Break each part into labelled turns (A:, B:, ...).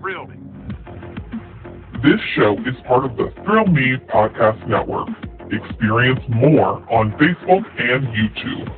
A: thrill me.
B: This show is part of the Thrill Me Podcast Network. Experience more on Facebook and YouTube.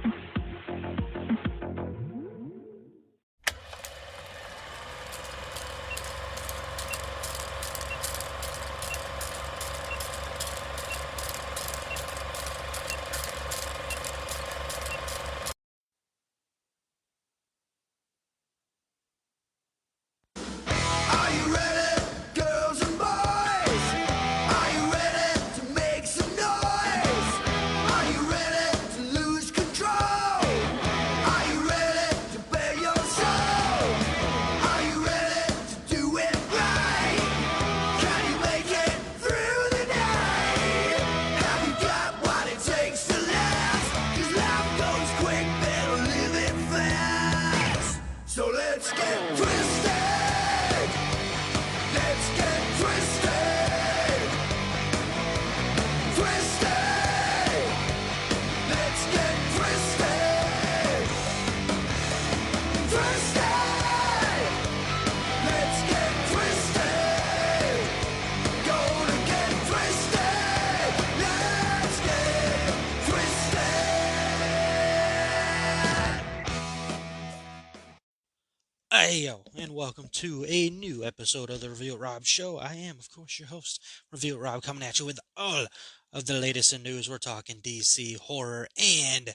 C: Heyo, and welcome to a new episode of the Reveal Rob Show. I am, of course, your host, Reveal Rob, coming at you with all of the latest in news. We're talking DC, horror, and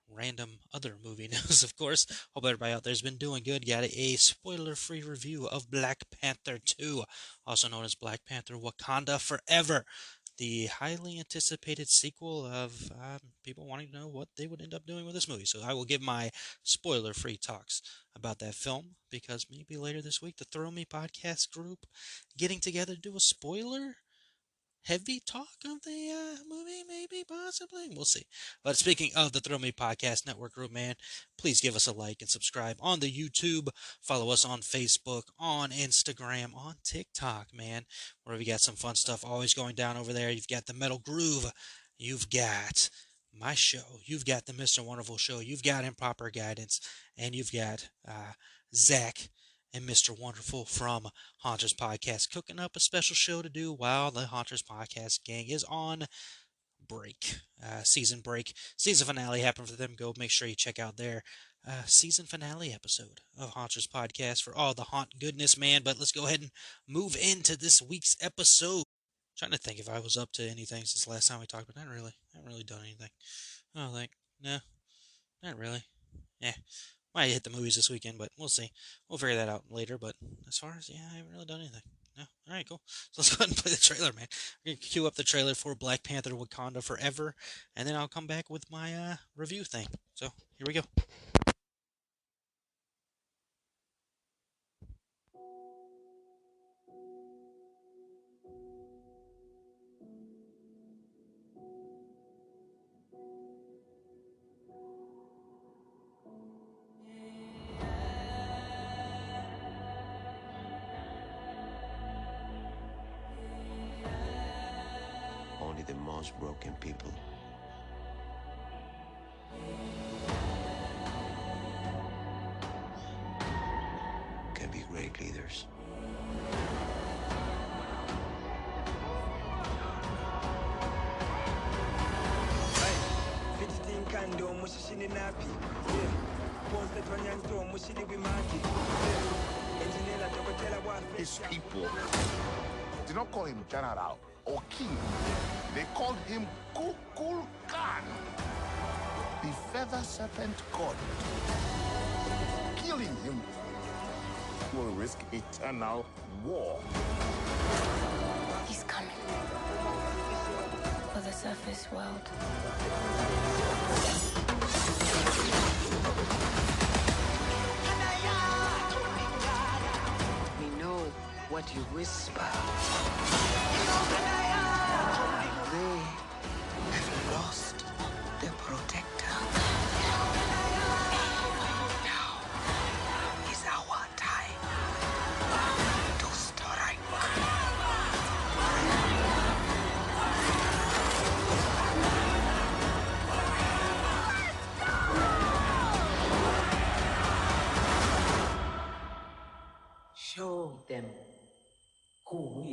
C: random other movie news, of course. Hope everybody out there's been doing good. Got a spoiler-free review of Black Panther 2, also known as Black Panther Wakanda Forever, the highly anticipated sequel of people wanting to know what they would end up doing with this movie. So I will give my spoiler-free talks about that film, because maybe later this week the Throw Me podcast group getting together to do a spoiler heavy talk of the movie, maybe, possibly, we'll see. But speaking of the Throw Me Podcast Network group, man, please give us a like and subscribe on the YouTube. Follow us on Facebook, on Instagram, on TikTok, man, where we got some fun stuff always going down over there. You've got the Metal Groove, you've got my show, you've got the Mr. Wonderful Show, you've got Improper Guidance, and you've got Zach and Mr. Wonderful from Haunters Podcast cooking up a special show to do while the Haunters Podcast gang is on break, season break. Season finale happened for them. Go make sure you check out their season finale episode of Haunters Podcast for all the haunt goodness, man. But let's go ahead and move into this week's episode. Trying to think if I was up to anything since last time we talked, but not really. I haven't really done anything. I don't think. No, not really. Yeah. Might hit the movies this weekend, but we'll see. We'll figure that out later. But as far as, I haven't really done anything. No. All right, cool. So let's go ahead and play the trailer, man. I'm going to cue up the trailer for Black Panther Wakanda Forever, and then I'll come back with my review thing. So here we go.
D: Only the most broken people can be great leaders.
A: His people did not call him general or king. They called him Kukul Khan, the feather serpent god. Killing him will risk eternal war.
E: He's coming for the surface world.
F: We know what you whisper. They have lost their protector. Now is our time to strike. Show them
C: All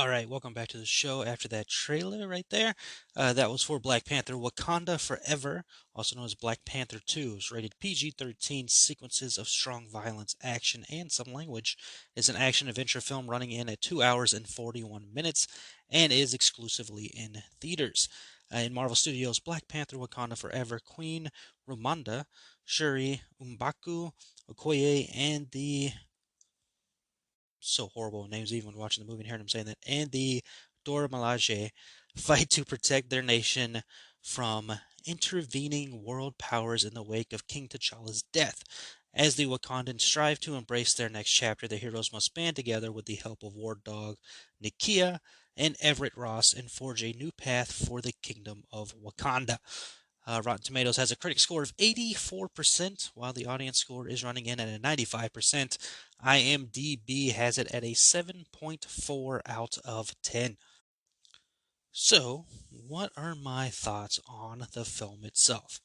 C: right, welcome back to the show. After that trailer right there, that was for Black Panther Wakanda Forever, also known as Black Panther 2. It's rated PG-13, sequences of strong violence, action, and some language. It's an action-adventure film running in at 2 hours and 41 minutes and is exclusively in theaters. In Marvel Studios' Black Panther Wakanda Forever, Queen Ramonda, Shuri M'Baku, Okoye, and the so horrible names even watching the movie and hearing him saying that, and the Dora Milaje fight to protect their nation from intervening world powers in the wake of King T'Challa's death. As the Wakandans strive to embrace their next chapter, the heroes must band together with the help of War Dog Nakia and Everett Ross and forge a new path for the kingdom of Wakanda. Rotten Tomatoes has a critic score of 84%, while the audience score is running in at a 95%. IMDb has it at a 7.4 out of 10. So, what are my thoughts on the film itself?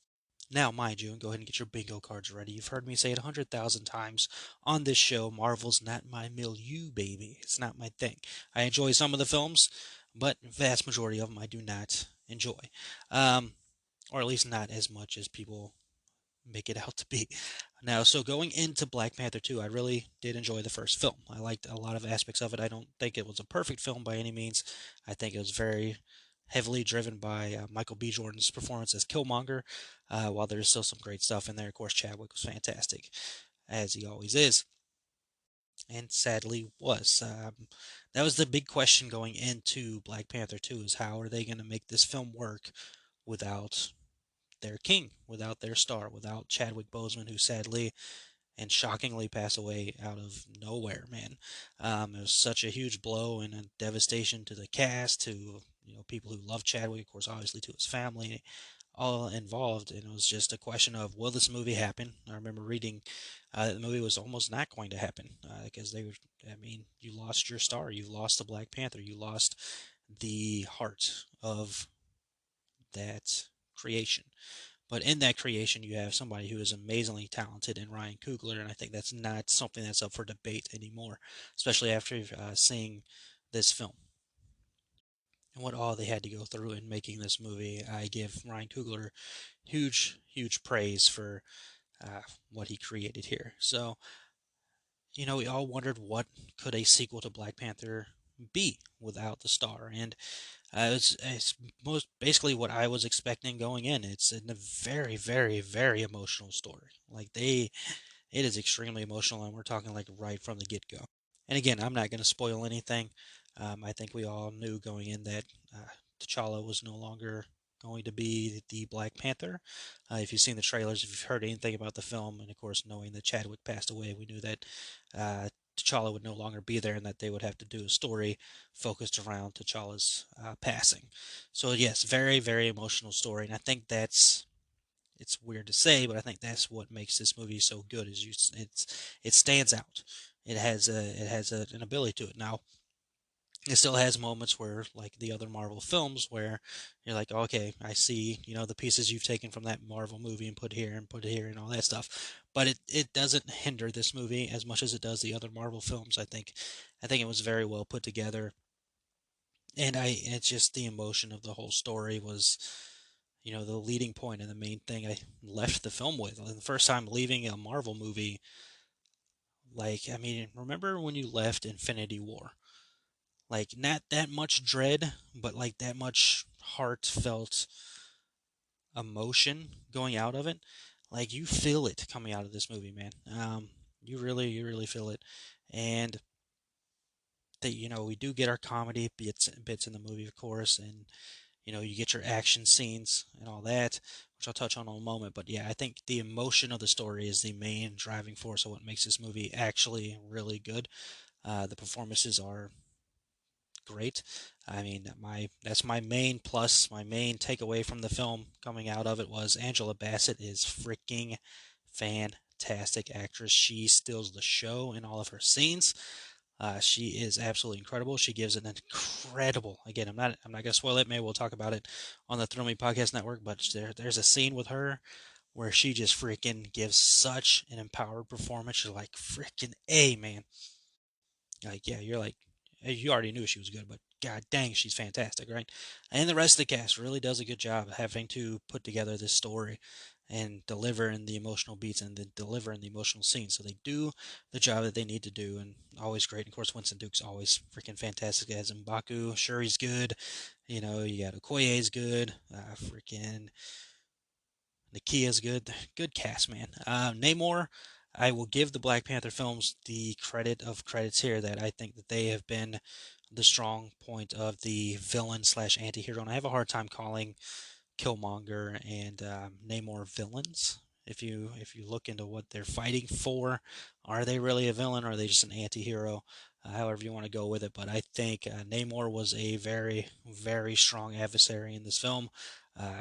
C: Now, mind you, and go ahead and get your bingo cards ready. You've heard me say it 100,000 times on this show. Marvel's not my milieu, baby. It's not my thing. I enjoy some of the films, but vast majority of them I do not enjoy. Or at least not as much as people make it out to be. Now, so going into Black Panther 2, I really did enjoy the first film. I liked a lot of aspects of it. I don't think it was a perfect film by any means. I think it was very heavily driven by Michael B. Jordan's performance as Killmonger, while there's still some great stuff in there. Of course, Chadwick was fantastic, as he always is, and sadly was. That was the big question going into Black Panther 2, is how are they going to make this film work without their king, without their star, without Chadwick Boseman, who sadly and shockingly passed away out of nowhere, man. It was such a huge blow and a devastation to the cast, to people who love Chadwick, of course, obviously to his family, all involved. And it was just a question of, will this movie happen? I remember reading the movie was almost not going to happen because you lost your star, you lost the Black Panther, you lost the heart of that creation. But in that creation, you have somebody who is amazingly talented in Ryan Coogler, and I think that's not something that's up for debate anymore, especially after seeing this film and what all they had to go through in making this movie. I give Ryan Coogler huge, huge praise for what he created here. So, we all wondered, what could a sequel to Black Panther be without the star, and it's most basically what I was expecting going in. It's a very, very, very emotional story. It is extremely emotional, and we're talking like right from the get go. And again, I'm not going to spoil anything. I think we all knew going in that T'Challa was no longer going to be the Black Panther. If you've seen the trailers, if you've heard anything about the film, and of course knowing that Chadwick passed away, we knew that T'Challa would no longer be there, and that they would have to do a story focused around T'Challa's passing. So yes, very, very emotional story, and I think it's weird to say, but I think that's what makes this movie so good. It stands out. An ability to it. Now, it still has moments where, like the other Marvel films, where you're like, okay, I see, the pieces you've taken from that Marvel movie and put here and all that stuff. But it doesn't hinder this movie as much as it does the other Marvel films. I think it was very well put together. And it's just the emotion of the whole story was, the leading point and the main thing I left the film with. The first time leaving a Marvel movie, remember when you left Infinity War? Like, not that much dread, but like that much heartfelt emotion going out of it. Like, you feel it coming out of this movie, man. You really feel it. And that, we do get our comedy bits in the movie, of course, and you get your action scenes and all that, which I'll touch on in a moment. But yeah, I think the emotion of the story is the main driving force of what makes this movie actually really good. The performances are great. That's my main plus. My main takeaway from the film coming out of it was Angela Bassett is freaking fantastic actress. She steals the show in all of her scenes. She is absolutely incredible. She gives an incredible. Again, I'm not gonna spoil it. Maybe we'll talk about it on the Thrill Me Podcast Network. But there's a scene with her where she just freaking gives such an empowered performance. You're like freaking A, man. Like, yeah, you're like, you already knew she was good, but god dang, she's fantastic, right? And the rest of the cast really does a good job having to put together this story and deliver in the emotional beats and then deliver in the emotional scenes. So they do the job that they need to do, and always great. And of course, Winston Duke's always freaking fantastic as M'Baku. Shuri's good. You know, you got Okoye's good. Freaking Nakia's good. Good cast, man. Namor, I will give the Black Panther films the credit of credits here that I think that they have been the strong point of the villain slash anti-hero. And I have a hard time calling Killmonger and Namor villains. If you look into what they're fighting for, are they really a villain or are they just an anti-hero? However you want to go with it, but I think Namor was a very, very strong adversary in this film.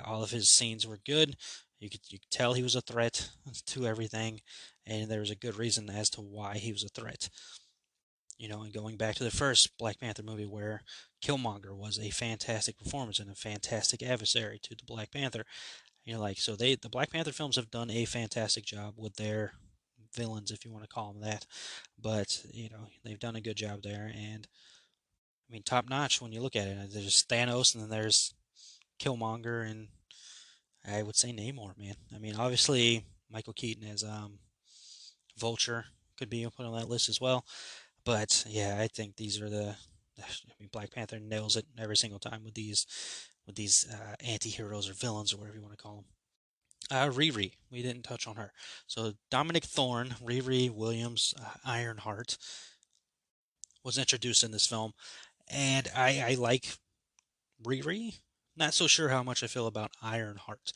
C: All of his scenes were good. You could tell he was a threat to everything, and there was a good reason as to why he was a threat. You know, and going back to the first Black Panther movie where Killmonger was a fantastic performance and a fantastic adversary to the Black Panther. You know, like so the Black Panther films have done a fantastic job with their villains, if you want to call them that. But you know, they've done a good job there, and I mean, top notch when you look at it. There's Thanos, and then there's Killmonger, and I would say Namor, man. I mean, obviously Michael Keaton as Vulture could be put on that list as well. But yeah, I think these are the. I mean, Black Panther nails it every single time with these anti-heroes or villains or whatever you want to call them. Riri, we didn't touch on her. So Dominic Thorne, Riri Williams, Ironheart, was introduced in this film, and I like Riri. Not so sure how much I feel about Ironheart,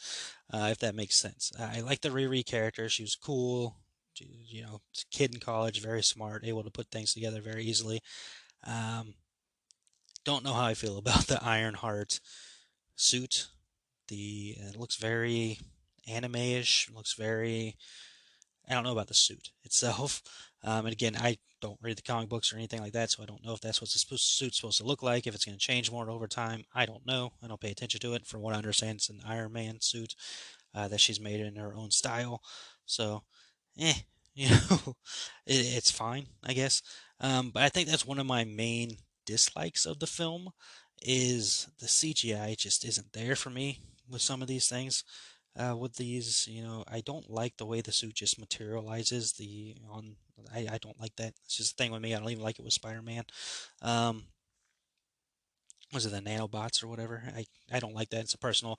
C: if that makes sense. I like the Riri character. She was cool. You know, kid in college, very smart, able to put things together very easily. Um, don't know how I feel about the Ironheart suit. It looks very anime-ish. Looks very. I don't know about the suit itself. And again, I don't read the comic books or anything like that, so I don't know if that's what the suit's supposed to look like. If it's going to change more over time, I don't know. I don't pay attention to it. From what I understand, it's an Iron Man suit that she's made in her own style. So, eh, you know, it's fine, I guess. But I think that's one of my main dislikes of the film is the CGI just isn't there for me with some of these things. With these, you know, I don't like the way the suit just materializes. I don't like that. It's just a thing with me. I don't even like it with Spider-Man. Um, was it the nanobots or whatever? I don't like that. It's a personal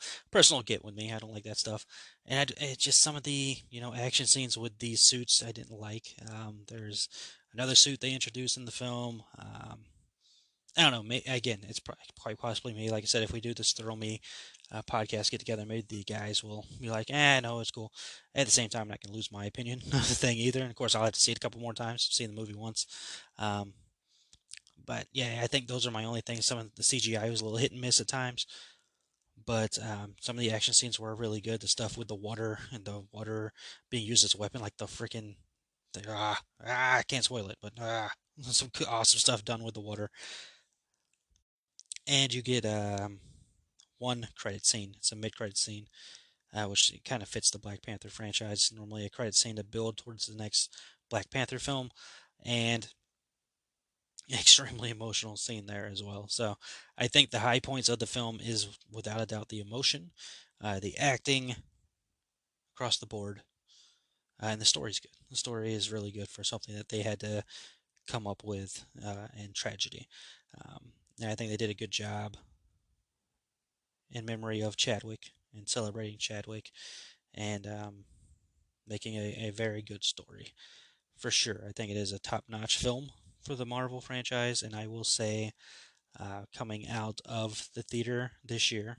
C: get with me. I don't like that stuff. And it's just some of the action scenes with these suits I didn't like. There's another suit they introduced in the film. I don't know. Again, it's quite possibly me. Like I said, if we do this Thrill Me podcast get together, maybe the guys will be like, no, it's cool. At the same time, I'm not going to lose my opinion of the thing either. And of course, I'll have to see it a couple more times. I've seen the movie once. But yeah, I think those are my only things. Some of the CGI was a little hit and miss at times. But some of the action scenes were really good. The stuff with the water and the water being used as a weapon, like the freaking. I can't spoil it, but some awesome stuff done with the water. And you get one credit scene. It's a mid-credit scene, which kind of fits the Black Panther franchise. Normally, a credit scene to build towards the next Black Panther film, and extremely emotional scene there as well. So, I think the high points of the film is without a doubt the emotion, the acting across the board, and the story's good. The story is really good for something that they had to come up with in tragedy. And I think they did a good job in memory of Chadwick and celebrating Chadwick and making a very good story for sure. I think it is a top-notch film for the Marvel franchise, and I will say coming out of the theater this year,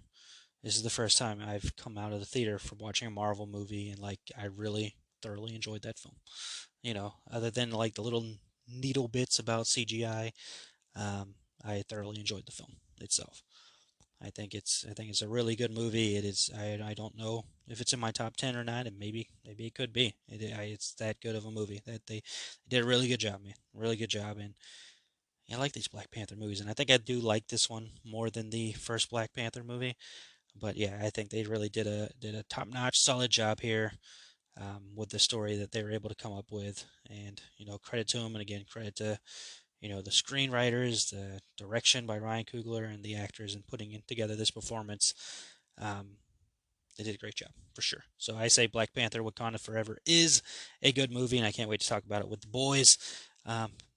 C: this is the first time I've come out of the theater from watching a Marvel movie and like I really thoroughly enjoyed that film. You know, other than like the little needle bits about CGI, I thoroughly enjoyed the film itself. I think it's a really good movie. It is. I don't know if it's in my top 10 or not, and maybe it could be. It's that good of a movie that they did a really good job, man. Really good job, and I like these Black Panther movies, and I think I do like this one more than the first Black Panther movie. But yeah, I think they really did a top-notch, solid job here with the story that they were able to come up with. And credit to them, and again, credit to the screenwriters, the direction by Ryan Coogler, and the actors in putting together this performance. Um, they did a great job for sure. So I say Black Panther: Wakanda Forever is a good movie, and I can't wait to talk about it with the boys.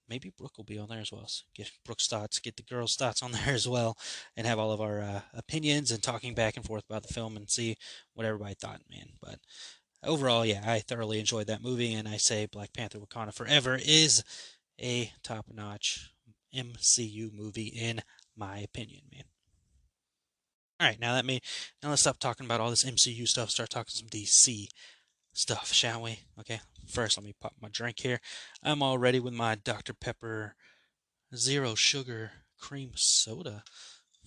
C: Maybe Brooke will be on there as well. So get Brooke's thoughts, get the girls' thoughts on there as well, and have all of our opinions and talking back and forth about the film and see what everybody thought, man. But overall, yeah, I thoroughly enjoyed that movie, and I say Black Panther: Wakanda Forever is a top-notch MCU movie in my opinion, man. All right, now let's stop talking about all this MCU stuff. Start talking some DC stuff, shall we? Okay. First, let me pop my drink here. I'm all ready with my Dr. Pepper zero sugar cream soda.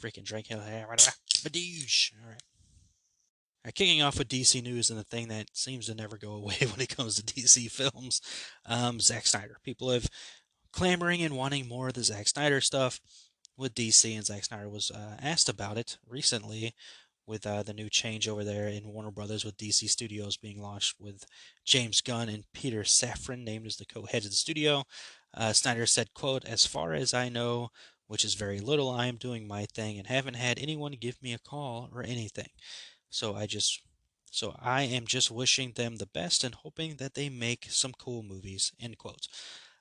C: Freaking drink here. Badoosh. All right. Kicking off with DC news and the thing that seems to never go away when it comes to DC films, Zack Snyder. People have clamoring and wanting more of the Zack Snyder stuff with DC, and Zack Snyder was asked about it recently with the new change over there in Warner Brothers with DC Studios being launched with James Gunn and Peter Safran named as the co-heads of the studio. Snyder said, quote, "As far as I know, which is very little, I am doing my thing and haven't had anyone give me a call or anything. So I am just wishing them the best and hoping that they make some cool movies," end quote.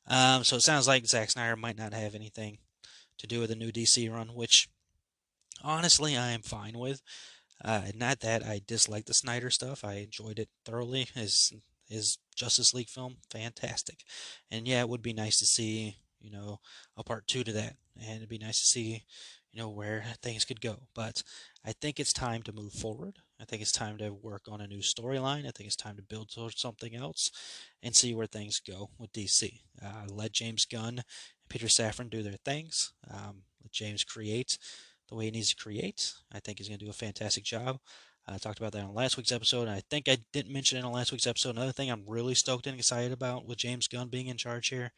C: So it sounds like Zack Snyder might not have anything to do with the new DC run, which honestly I am fine with. Not that I dislike the Snyder stuff. I enjoyed it thoroughly. His Justice League film, fantastic. And yeah, it would be nice to see, a part two to that. And it'd be nice to see, where things could go. But I think it's time to move forward. I think it's time to work on a new storyline. I think it's time to build towards something else and see where things go with DC. Let James Gunn and Peter Safran do their things. Let James create the way he needs to create. I think he's going to do a fantastic job. I talked about that on last week's episode, and I think I didn't mention it on last week's episode. Another thing I'm really stoked and excited about with James Gunn being in charge here,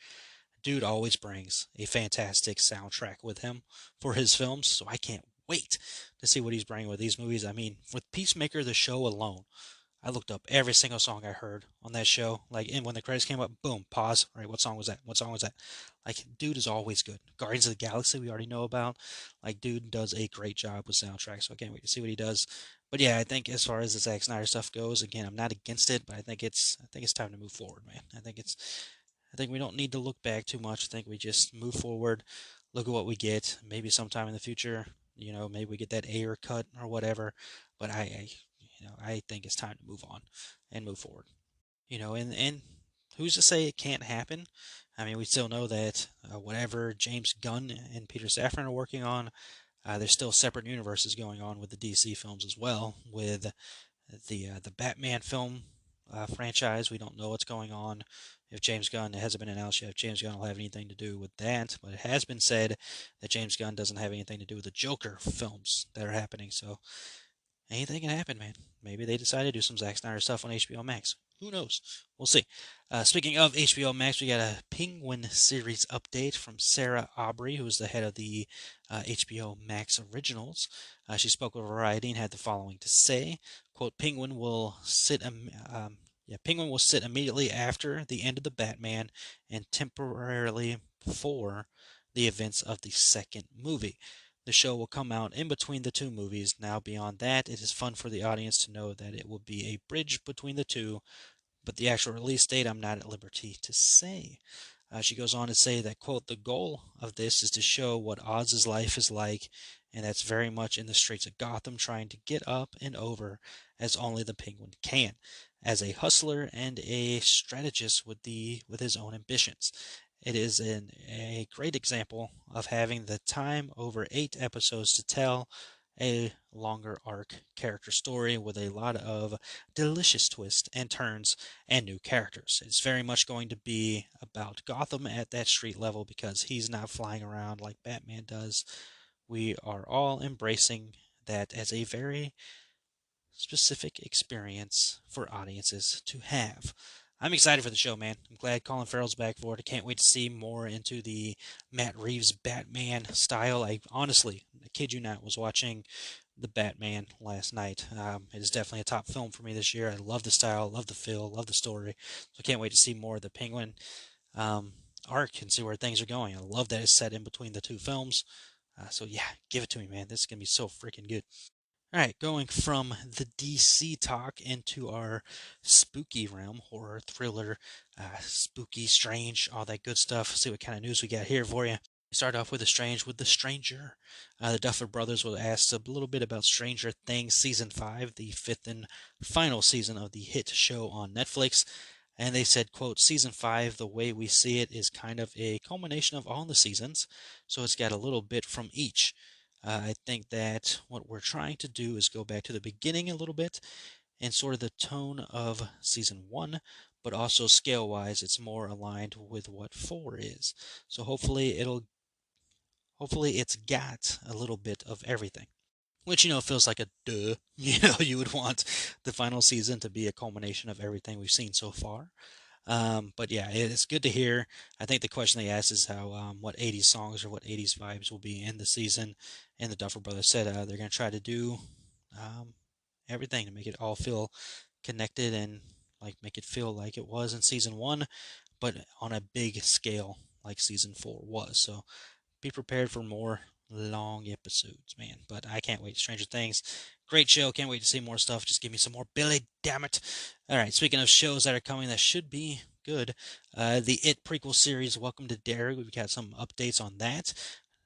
C: dude always brings a fantastic soundtrack with him for his films, so I can't wait to see what he's bringing with these movies. I mean, with Peacemaker, the show alone, I looked up every single song I heard on that show. Like, and when the credits came up, boom, pause. All right, what song was that? What song was that? Like, dude is always good. Guardians of the Galaxy, we already know about. Like, dude does a great job with soundtracks, so I can't wait to see what he does. But yeah, I think as far as the Zack Snyder stuff goes, again, I'm not against it, but I think it's time to move forward, man. I think we don't need to look back too much. I think we just move forward, look at what we get. Maybe sometime in the future, maybe we get that Ayer cut or whatever. But I think it's time to move on and move forward. And who's to say it can't happen? I mean, we still know that whatever James Gunn and Peter Safran are working on, there's still separate universes going on with the DC films as well. With the Batman film franchise, we don't know what's going on. If James Gunn, it hasn't been announced yet if James Gunn will have anything to do with that, but it has been said that James Gunn doesn't have anything to do with the Joker films that are happening. So anything can happen, man. Maybe they decide to do some Zack Snyder stuff on HBO Max. Who knows? We'll see. Speaking of HBO Max, we got a Penguin series update from Sarah Aubrey, who is the head of the HBO Max originals. She spoke with Variety and had the following to say: "Quote, Penguin will sit immediately after the end of the Batman and temporarily before the events of the second movie. The show will come out in between the two movies. Now, beyond that, it is fun for the audience to know that it will be a bridge between the two, but the actual release date I'm not at liberty to say." She goes on to say that, quote, "The goal of this is to show what Oz's life is like, and that's very much in the streets of Gotham, trying to get up and over as only the Penguin can, as a hustler and a strategist with his own ambitions. It is a great example of having the time over 8 episodes to tell a longer arc character story with a lot of delicious twists and turns and new characters. It's very much going to be about Gotham at that street level because he's not flying around like Batman does. We are all embracing that as a very specific experience for audiences to have." I'm excited for the show, man. I'm glad Colin Farrell's back for it. I can't wait to see more into the Matt Reeves Batman style. I honestly, I kid you not, was watching the Batman last night. It is definitely a top film for me this year. I love the style, love the feel, love the story. So I can't wait to see more of the Penguin um, arc and see where things are going. I love that it's set in between the two films. So yeah, give it to me, man. This is gonna be so freaking good. All right, going from the DC talk into our spooky realm, horror, thriller, spooky, strange, all that good stuff. See what kind of news we got here for you. We start off with The Stranger. The Duffer Brothers will ask a little bit about Stranger Things Season 5, the fifth and final season of the hit show on Netflix. And they said, quote, Season 5, the way we see it, is kind of a culmination of all the seasons, so it's got a little bit from each. I think that what we're trying to do is go back to the beginning a little bit and sort of the tone of season 1, but also scale wise, it's more aligned with what 4 is. So hopefully it's got a little bit of everything. Which, feels like a duh. You would want the final season to be a culmination of everything we've seen so far. But yeah, it's good to hear. I think the question they asked is how what 80s songs or what 80s vibes will be in the season. And the Duffer Brothers said they're going to try to do um, everything to make it all feel connected and like make it feel like it was in season 1, but on a big scale like season 4 was. So be prepared for more long episodes, man. But I can't wait. Stranger Things, great show. Can't wait to see more stuff. Just give me some more Billy, damn it. All right, speaking of shows that are coming that should be good, the It prequel series, Welcome to Derry. We've got some updates on that.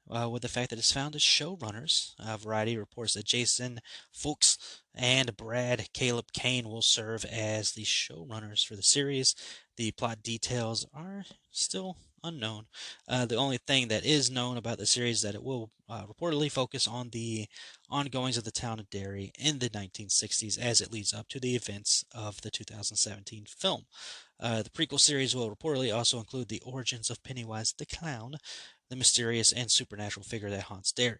C: With the fact that it's found as showrunners. Variety reports that Jason Fuchs and Brad Caleb Kane will serve as the showrunners for the series. The plot details are still unknown. The only thing that is known about the series is that it will reportedly focus on the ongoings of the town of Derry in the 1960s as it leads up to the events of the 2017 film. The prequel series will reportedly also include the origins of Pennywise the Clown, the mysterious and supernatural figure that haunts Derry.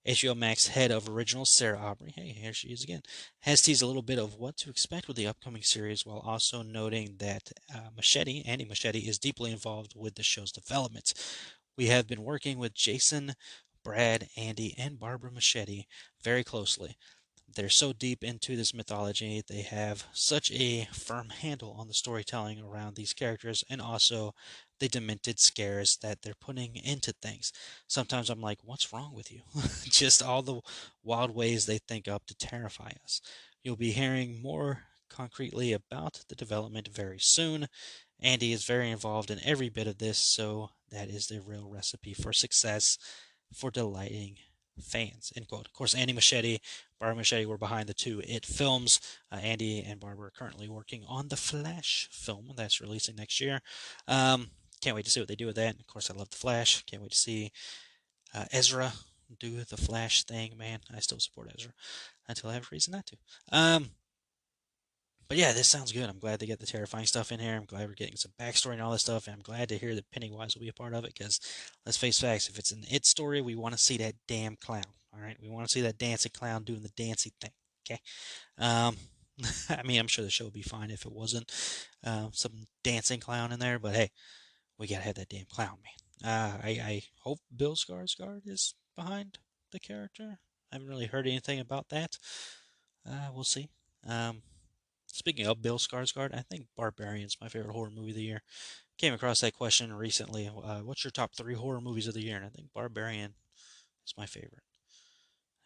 C: HBO Max head of originals, Sarah Aubrey, hey, here she is again, has teased a little bit of what to expect with the upcoming series while also noting that Andy Machete, is deeply involved with the show's development. We have been working with Jason, Brad, Andy, and Barbara Machete very closely. They're so deep into this mythology, they have such a firm handle on the storytelling around these characters and also the demented scares that they're putting into things. Sometimes I'm like, what's wrong with you? Just all the wild ways they think up to terrify us. You'll be hearing more concretely about the development very soon. Andy is very involved in every bit of this, so that is the real recipe for success for delighting fans. End quote. Of course, Andy Machete, Barbara Machete were behind the two It films. Andy and Barbara are currently working on the Flash film that's releasing next year. Can't wait to see what they do with that. Of course, I love the Flash. Can't wait to see Ezra do the Flash thing. Man, I still support Ezra until I have a reason not to. But yeah, this sounds good. I'm glad they get the terrifying stuff in here. I'm glad we're getting some backstory and all this stuff. And I'm glad to hear that Pennywise will be a part of it because let's face facts, if it's an It story, we want to see that damn clown. All right, we want to see that dancing clown doing the dancing thing. Okay. I mean, I'm sure the show would be fine if it wasn't some dancing clown in there. But hey, we gotta have that damn clown, man. I hope Bill Skarsgård is behind the character. I haven't really heard anything about that. We'll see. Speaking of Bill Skarsgård, I think Barbarian's my favorite horror movie of the year. Came across that question recently. What's your top 3 horror movies of the year? And I think Barbarian is my favorite.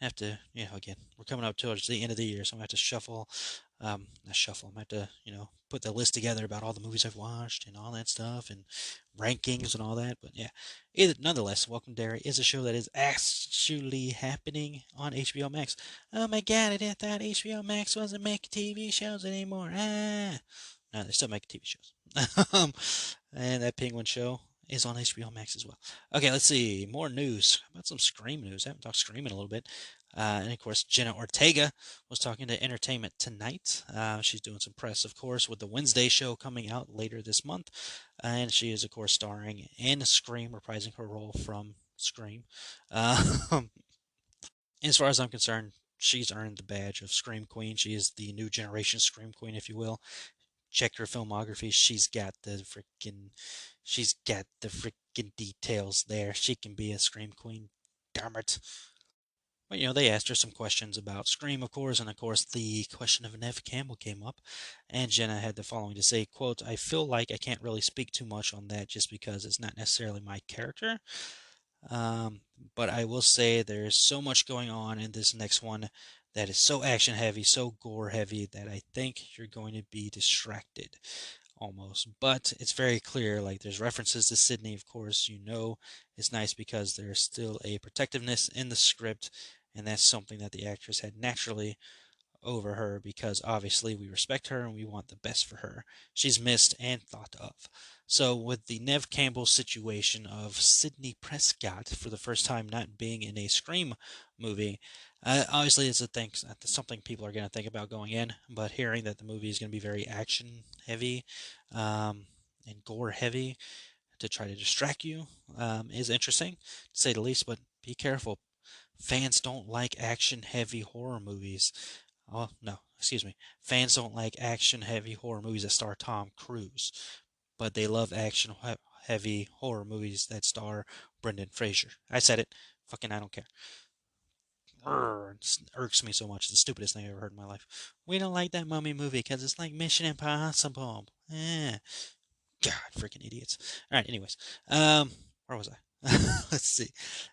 C: I have to, again, we're coming up towards the end of the year, so I'm going to have to shuffle. Not shuffle. I'm going to have to, put the list together about all the movies I've watched and all that stuff and rankings and all that. But yeah, nonetheless, Welcome to Derry is a show that is actually happening on HBO Max. Oh my God, I didn't thought HBO Max wasn't making TV shows anymore. No, they're still making TV shows. And that Penguin show is on HBO Max as well. Okay, let's see. More news. How about some Scream news? I haven't talked Scream in a little bit. And of course, Jenna Ortega was talking to Entertainment Tonight. She's doing some press, of course, with the Wednesday show coming out later this month. And she is, of course, starring in Scream, reprising her role from Scream. As far as I'm concerned, she's earned the badge of Scream Queen. She is the new generation Scream Queen, if you will. check her filmography. She's got the freaking details there. She can be a scream queen. Damn it. But they asked her some questions about Scream, of course, and of course the question of Neve Campbell came up, and Jenna had the following to say, quote, "I feel like I can't really speak too much on that just because it's not necessarily my character. Um, but I will say there's so much going on in this next one that is so action heavy, so gore heavy, that I think you're going to be distracted almost. But it's very clear, like there's references to Sydney, of course, it's nice because there's still a protectiveness in the script, and that's something that the actress had naturally over her because obviously we respect her and we want the best for her. She's missed and thought of. So with the Neve Campbell situation of Sidney Prescott for the first time not being in a Scream movie, obviously it's something people are going to think about going in. But hearing that the movie is going to be very action heavy and gore heavy to try to distract you is interesting to say the least. But be careful. Fans don't like action heavy horror movies. Oh, no, excuse me. Fans don't like action-heavy horror movies that star Tom Cruise, but they love action-heavy horror movies that star Brendan Fraser. I said it. Fucking, I don't care. It irks me so much. It's the stupidest thing I've ever heard in my life. We don't like that Mummy movie because it's like Mission Impossible. God, freaking idiots. All right, anyways. Where was I? Let's see.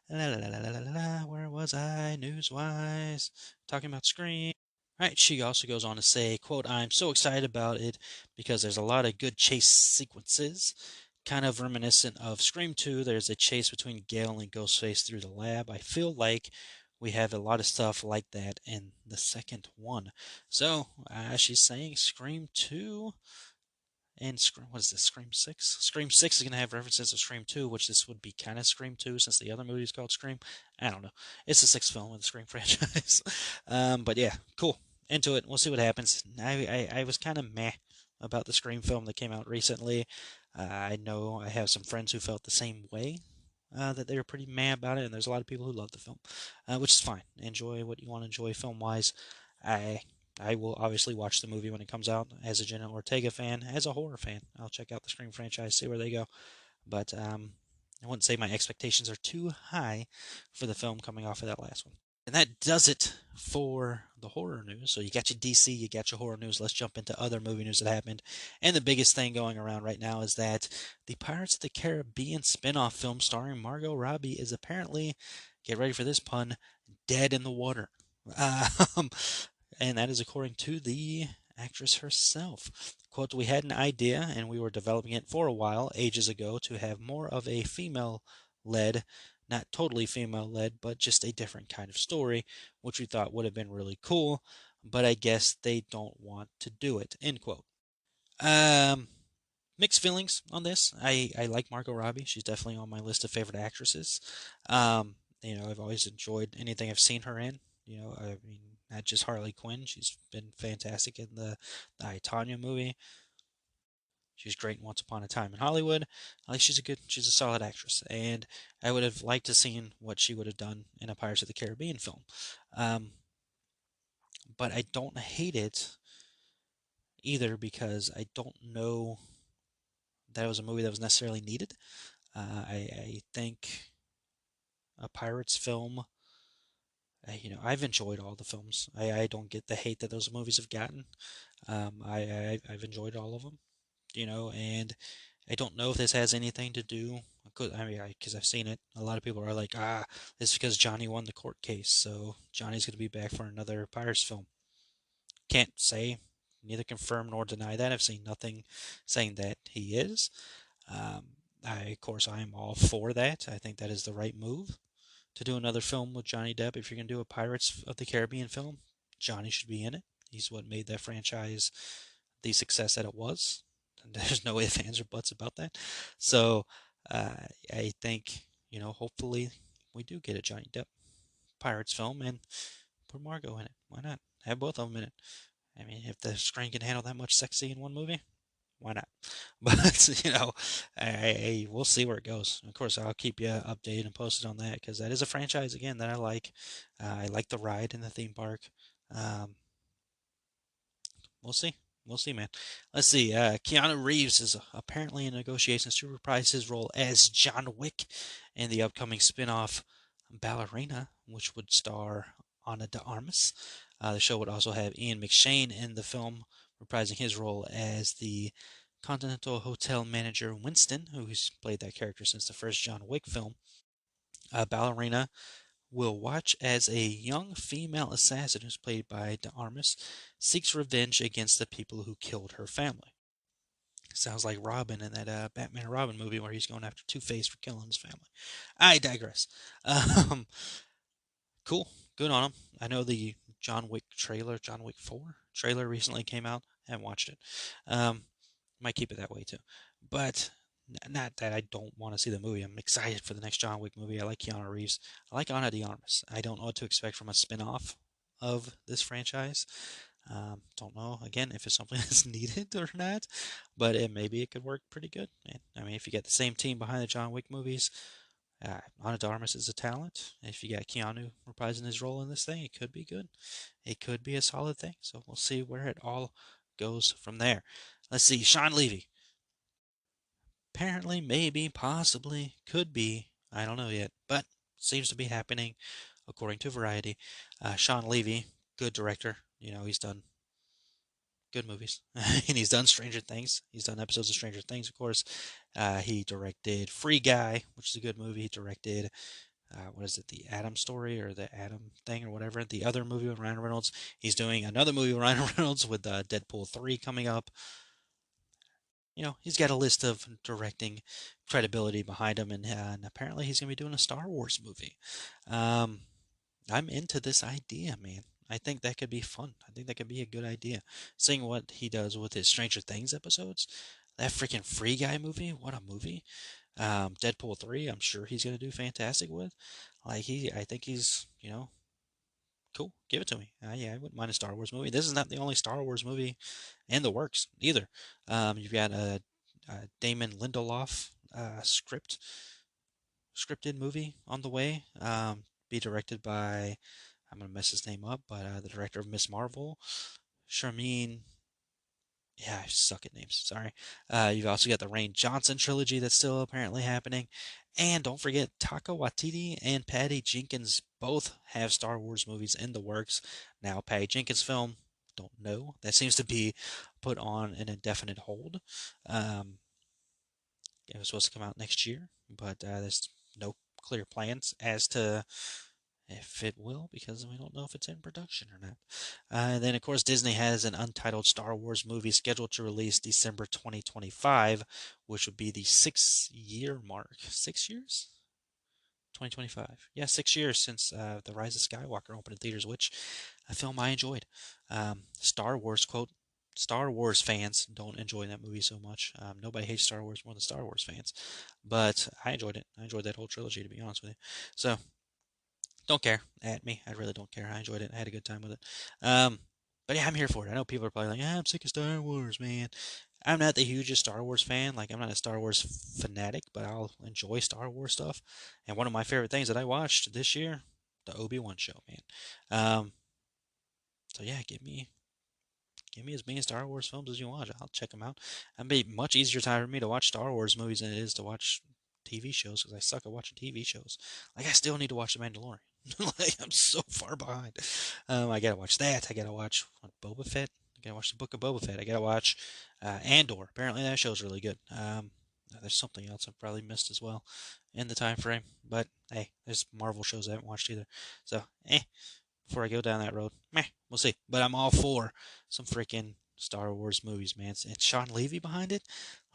C: Where was I? News-wise. Talking about Scream. Right, she also goes on to say, quote, "I'm so excited about it because there's a lot of good chase sequences, kind of reminiscent of Scream 2. There's a chase between Gale and Ghostface through the lab. I feel like we have a lot of stuff like that in the second one." So, she's saying Scream 2 and what is this, Scream 6? Scream 6 is going to have references to Scream 2, which this would be kind of Scream 2 since the other movie is called Scream. I don't know. It's the sixth film in the Scream franchise. But yeah, cool. Into it. We'll see what happens. I was kind of meh about the Scream film that came out recently. I know I have some friends who felt the same way, that they were pretty meh about it, and there's a lot of people who love the film, which is fine. Enjoy what you want to enjoy film-wise. I will obviously watch the movie when it comes out as a Jenna Ortega fan, as a horror fan. I'll check out the Scream franchise, see where they go. But I wouldn't say my expectations are too high for the film coming off of that last one. And that does it for the horror news. So you got your DC, you got your horror news. Let's jump into other movie news that happened. And the biggest thing going around right now is that the Pirates of the Caribbean spin-off film starring Margot Robbie is apparently, get ready for this pun, dead in the water. And that is according to the actress herself. Quote, "We had an idea and we were developing it for a while, ages ago, to have more of a female-led, not totally female-led, but just a different kind of story, which we thought would have been really cool, but I guess they don't want to do it," end quote. Mixed feelings on this. I like Margot Robbie. She's definitely on my list of favorite actresses. I've always enjoyed anything I've seen her in. I mean, not just Harley Quinn. She's been fantastic in the I, Tonya movie. She's great in Once Upon a Time in Hollywood. She's a solid actress, and I would have liked to seen what she would have done in a Pirates of the Caribbean film. But I don't hate it either because I don't know that it was a movie that was necessarily needed. I think a Pirates film. I've enjoyed all the films. I don't get the hate that those movies have gotten. I've enjoyed all of them, and I don't know if this has anything to do. Because I've seen it. A lot of people are like, this is because Johnny won the court case, so Johnny's going to be back for another Pirates film. Can't say, neither confirm nor deny that. I've seen nothing saying that he is. Of course, I am all for that. I think that is the right move to do another film with Johnny Depp. If you're going to do a Pirates of the Caribbean film, Johnny should be in it. He's what made that franchise the success that it was. And there's no ifs, ands, or buts about that. So I think, hopefully we do get a Johnny Depp Pirates film and put Margot in it. Why not? Have both of them in it. I mean, if the screen can handle that much sexy in one movie, why not? But we'll see where it goes. Of course, I'll keep you updated and posted on that because that is a franchise again that I like. I like the ride in the theme park. We'll see. We'll see, man. Let's see. Keanu Reeves is apparently in negotiations to reprise his role as John Wick in the upcoming spin-off Ballerina, which would star Ana de Armas. The show would also have Ian McShane in the film, reprising his role as the Continental Hotel manager Winston, who's played that character since the first John Wick film. Ballerina will watch as a young female assassin who's played by de Armas seeks revenge against the people who killed her family. Sounds like Robin in that Batman and Robin movie where he's going after Two-Face for killing his family. I digress. Cool. Good on him. I know the John Wick trailer, John Wick 4 trailer recently came out. I haven't watched it. Might keep it that way too. But not that I don't want to see the movie. I'm excited for the next John Wick movie. I like Keanu Reeves. I like Ana de Armas. I don't know what to expect from a spin-off of this franchise. Don't know, again, if it's something that's needed or not. But maybe it could work pretty good. I mean, if you get the same team behind the John Wick movies, Ana de Armas is a talent. If you got Keanu reprising his role in this thing, it could be good. It could be a solid thing. So we'll see where it all goes from there. Let's see, Sean Levy. Apparently, maybe, possibly, could be. I don't know yet, but seems to be happening according to Variety. Sean Levy, good director. You know, he's done good movies. And he's done Stranger Things. He's done episodes of Stranger Things, of course. He directed Free Guy, which is a good movie. He directed, what is it, The Adam Story or The Adam Thing or whatever. The other movie with Ryan Reynolds. He's doing another movie with Ryan Reynolds with Deadpool 3 coming up. You know, he's got a list of directing credibility behind him, and apparently he's going to be doing a Star Wars movie. I'm into this idea, man. I think that could be fun. I think that could be a good idea. Seeing what he does with his Stranger Things episodes, that freaking Free Guy movie, what a movie. Deadpool 3, I'm sure he's going to do fantastic with. I think he's, you know, cool. Give it to me. Yeah, I wouldn't mind a Star Wars movie. This is not the only Star Wars movie in the works either. You've got a Damon Lindelof scripted movie on the way. Be directed by, I'm gonna mess his name up, but the director of Miss Marvel, Charmaine. Yeah, I suck at names. Sorry. You've also got the Rain Johnson trilogy that's still apparently happening. And don't forget, Taika Waititi and Patty Jenkins both have Star Wars movies in the works. Now, Patty Jenkins' film, don't know. That seems to be put on an indefinite hold. It was supposed to come out next year, but there's no clear plans as to if it will, because we don't know if it's in production or not. And then, of course, Disney has an untitled Star Wars movie scheduled to release December 2025, which would be the 6-year mark. 6 years? 2025. Yeah, 6 years since The Rise of Skywalker opened in theaters, which a film I enjoyed. Star Wars, quote, Star Wars fans don't enjoy that movie so much. Nobody hates Star Wars more than Star Wars fans. But I enjoyed it. I enjoyed that whole trilogy, to be honest with you. So, don't care at me. I really don't care. I enjoyed it. I had a good time with it. But yeah, I'm here for it. I know people are probably like, I'm sick of Star Wars, man. I'm not the hugest Star Wars fan. Like, I'm not a Star Wars fanatic, but I'll enjoy Star Wars stuff. And one of my favorite things that I watched this year, the Obi-Wan show, man. So yeah, give me as many Star Wars films as you want. I'll check them out. It'd be much easier time for me to watch Star Wars movies than it is to watch TV shows, because I suck at watching TV shows. Like, I still need to watch The Mandalorian. Like, I'm so far behind. I gotta watch that. I gotta watch Boba Fett. I gotta watch the Book of Boba Fett. I gotta watch Andor. Apparently that show's really good. There's something else I've probably missed as well in the time frame. But hey, there's Marvel shows I haven't watched either. So, before I go down that road, we'll see. But I'm all for some freaking Star Wars movies, man. And Sean Levy behind it?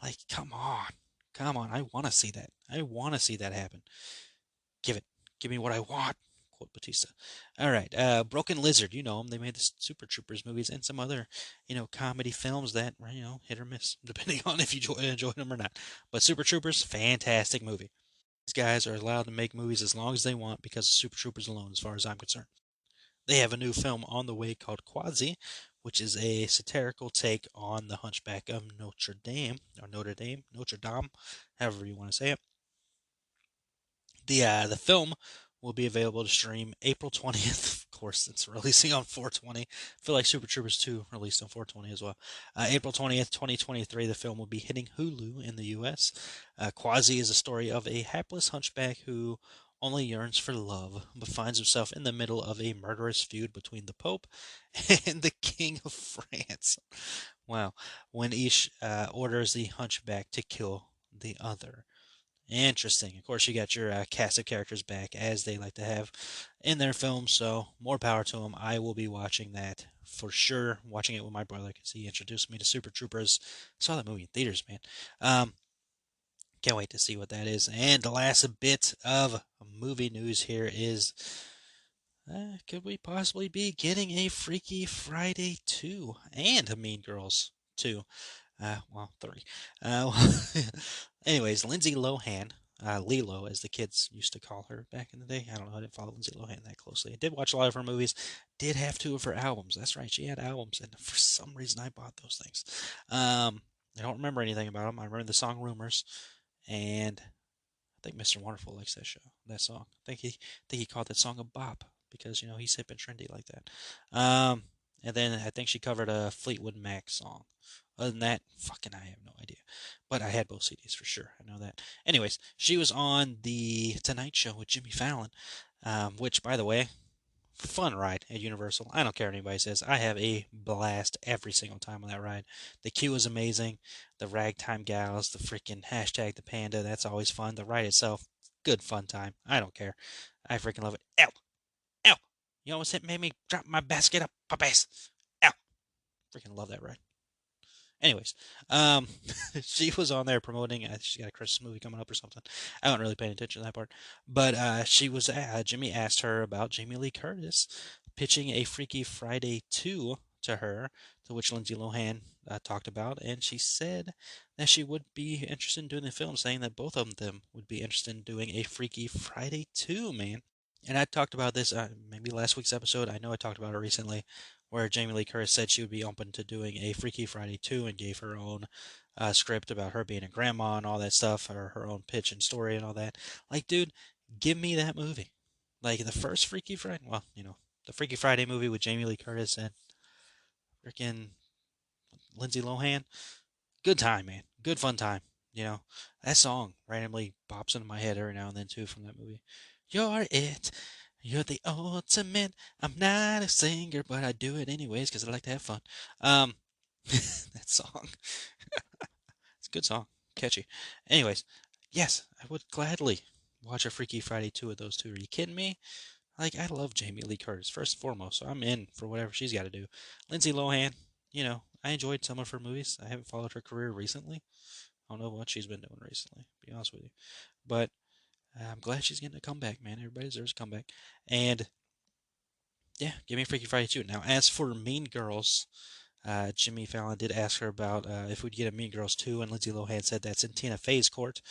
C: Like, come on. Come on. I want to see that. I want to see that happen. Give it. Give me what I want. Quote Batista. All right. Broken Lizard. You know them. They made the Super Troopers movies and some other, comedy films that, hit or miss, depending on if you enjoy them or not. But Super Troopers, fantastic movie. These guys are allowed to make movies as long as they want because of Super Troopers alone, as far as I'm concerned. They have a new film on the way called Quasi, which is a satirical take on the Hunchback of Notre Dame, however you want to say it. The film will be available to stream April 20th course, it's releasing on 420. I feel like Super Troopers 2 released on 420 as well. April 20th, 2023, the film will be hitting Hulu in the U.S. Quasi is a story of a hapless hunchback who only yearns for love, but finds himself in the middle of a murderous feud between the Pope and the King of France. Wow. When each orders the hunchback to kill the other. Interesting. Of course, you got your cast of characters back, as they like to have in their films, so more power to them. I will be watching that for sure. Watching it with my brother because he introduced me to Super Troopers. Saw that movie in theaters, man. Can't wait to see what that is. And the last bit of movie news here is, could we possibly be getting a Freaky Friday 2 and a Mean Girls 2? Well, 3. Anyways, Lindsay Lohan, Lilo, as the kids used to call her back in the day. I don't know. I didn't follow Lindsay Lohan that closely. I did watch a lot of her movies. Did have 2 of her albums. That's right. She had albums, and for some reason, I bought those things. I don't remember anything about them. I remember the song "Rumors," and I think Mr. Wonderful likes that song. I think he called that song a bop because he's hip and trendy like that. And then I think she covered a Fleetwood Mac song. Other than that, fucking I have no idea. But I had both CDs for sure. I know that. Anyways, she was on the Tonight Show with Jimmy Fallon, which, by the way, fun ride at Universal. I don't care what anybody says. I have a blast every single time on that ride. The queue is amazing. The ragtime gals, the freaking hashtag the panda, that's always fun. The ride itself, good fun time. I don't care. I freaking love it. Ow! Ow! You almost made me drop my basket of puppies. Ow! Freaking love that ride. Anyways, she was on there promoting. She's got a Christmas movie coming up or something. I don't really pay attention to that part. But she was. Jimmy asked her about Jamie Lee Curtis pitching a Freaky Friday 2 to her, to which Lindsay Lohan talked about, and she said that she would be interested in doing the film, saying that both of them would be interested in doing a Freaky Friday 2, man. And I talked about this maybe last week's episode. I know I talked about it recently, where Jamie Lee Curtis said she would be open to doing a Freaky Friday 2 and gave her own script about her being a grandma and all that stuff, or her own pitch and story and all that. Like, dude, give me that movie. Like, the first Freaky Friday, well, the Freaky Friday movie with Jamie Lee Curtis and freaking Lindsay Lohan. Good time, man. Good fun time. That song randomly pops into my head every now and then, too, from that movie. You're it. You're the ultimate. I'm not a singer, but I do it anyways because I like to have fun. That song. It's a good song. Catchy. Anyways, yes, I would gladly watch a Freaky Friday 2 of those two. Are you kidding me? Like, I love Jamie Lee Curtis, first and foremost, so I'm in for whatever she's got to do. Lindsay Lohan, I enjoyed some of her movies. I haven't followed her career recently. I don't know what she's been doing recently, to be honest with you. But I'm glad she's getting a comeback, man. Everybody deserves a comeback. And, yeah, give me Freaky Friday 2. Now, as for Mean Girls, Jimmy Fallon did ask her about if we'd get a Mean Girls 2, and Lindsay Lohan said that's in Tina Fey's court.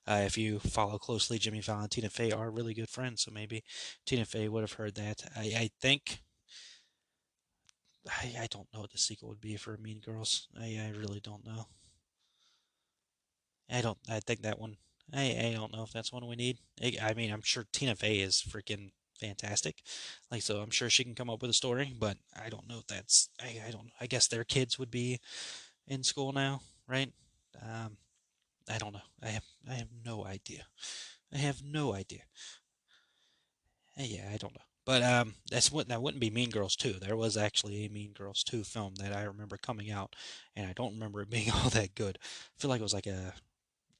C: If you follow closely, Jimmy Fallon and Tina Fey are really good friends, so maybe Tina Fey would have heard that. I think... I don't know what the sequel would be for Mean Girls. I really don't know. I think that one... I don't know if that's one we need. I mean, I'm sure Tina Fey is freaking fantastic. Like, so I'm sure she can come up with a story, but I don't know if that's... I don't know. I guess their kids would be in school now, right? I don't know. I have no idea. I have no idea. Yeah, I don't know. But that wouldn't be Mean Girls 2. There was actually a Mean Girls 2 film that I remember coming out, and I don't remember it being all that good. I feel like it was like a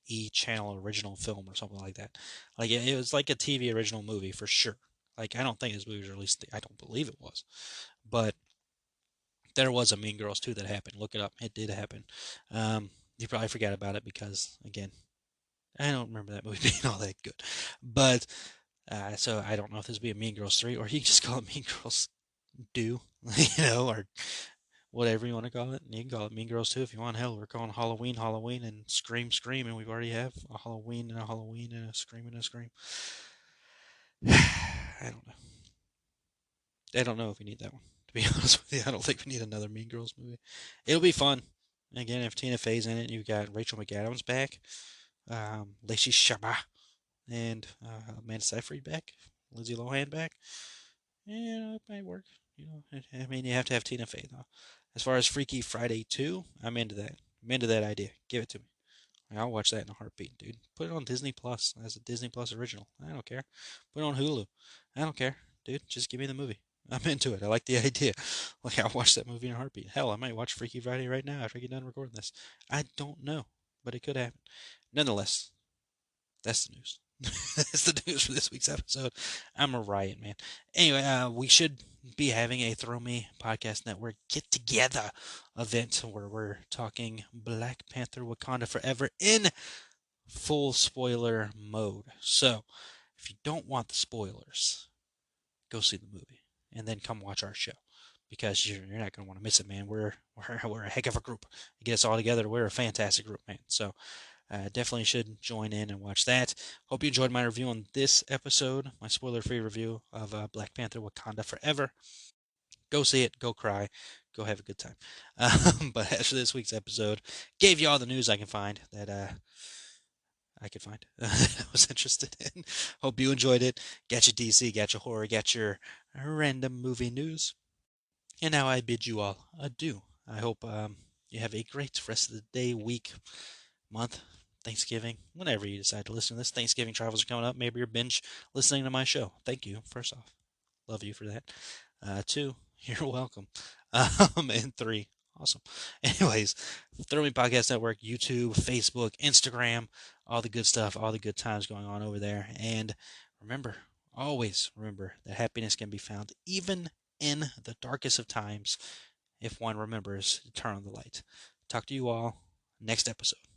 C: E-channel original film or something like that. Like, it was like a TV original movie for sure. Like, I don't think this movie was released. I don't believe it was. But there was a Mean Girls 2 that happened. Look it up. It did happen. You probably forgot about it because, again, I don't remember that movie being all that good. But... so I don't know if this would be a Mean Girls 3, or you can just call it Mean Girls Do, or whatever you want to call it. And you can call it Mean Girls 2 if you want. Hell, we're calling Halloween, Halloween, and Scream, Scream, and we've already have a Halloween and a Halloween and a Scream and a Scream. I don't know. I don't know if we need that one, to be honest with you. I don't think we need another Mean Girls movie. It'll be fun. Again, if Tina Fey's in it, you've got Rachel McAdams back, Lacey Chabert, and Amanda Seyfried back, Lindsay Lohan back. it might work. I mean, you have to have Tina Fey though. As far as Freaky Friday 2, I'm into that. I'm into that idea. Give it to me. I'll watch that in a heartbeat, dude. Put it on Disney Plus as a Disney Plus original. I don't care. Put it on Hulu. I don't care, dude. Just give me the movie. I'm into it. I like the idea. Like, I'll watch that movie in a heartbeat. Hell, I might watch Freaky Friday right now after I get done recording this. I don't know, but it could happen. Nonetheless, that's the news. That's the news for this week's episode. I'm a riot, man. Anyway, we should be having a Throw Me Podcast Network get together event where we're talking Black Panther Wakanda Forever in full spoiler mode. So, if you don't want the spoilers, go see the movie and then come watch our show because you're not going to want to miss it, man. We're a heck of a group. You get us all together, we're a fantastic group, man. So, definitely should join in and watch that. Hope you enjoyed my review on this episode, my spoiler-free review of Black Panther Wakanda Forever. Go see it, go cry, go have a good time. But as for this week's episode, gave you all the news I can find that I was interested in. Hope you enjoyed it. Got your DC, got your horror, got your random movie news. And now I bid you all adieu. I hope you have a great rest of the day, week, month, Thanksgiving, whenever you decide to listen to this. Thanksgiving travels are coming up. Maybe you're binge listening to my show. Thank you, first off. Love you for that. 2, you're welcome. And 3, awesome. Anyways, Throw Me Podcast Network, YouTube, Facebook, Instagram, all the good stuff, all the good times going on over there. And remember, always remember that happiness can be found even in the darkest of times if one remembers to turn on the light. Talk to you all next episode.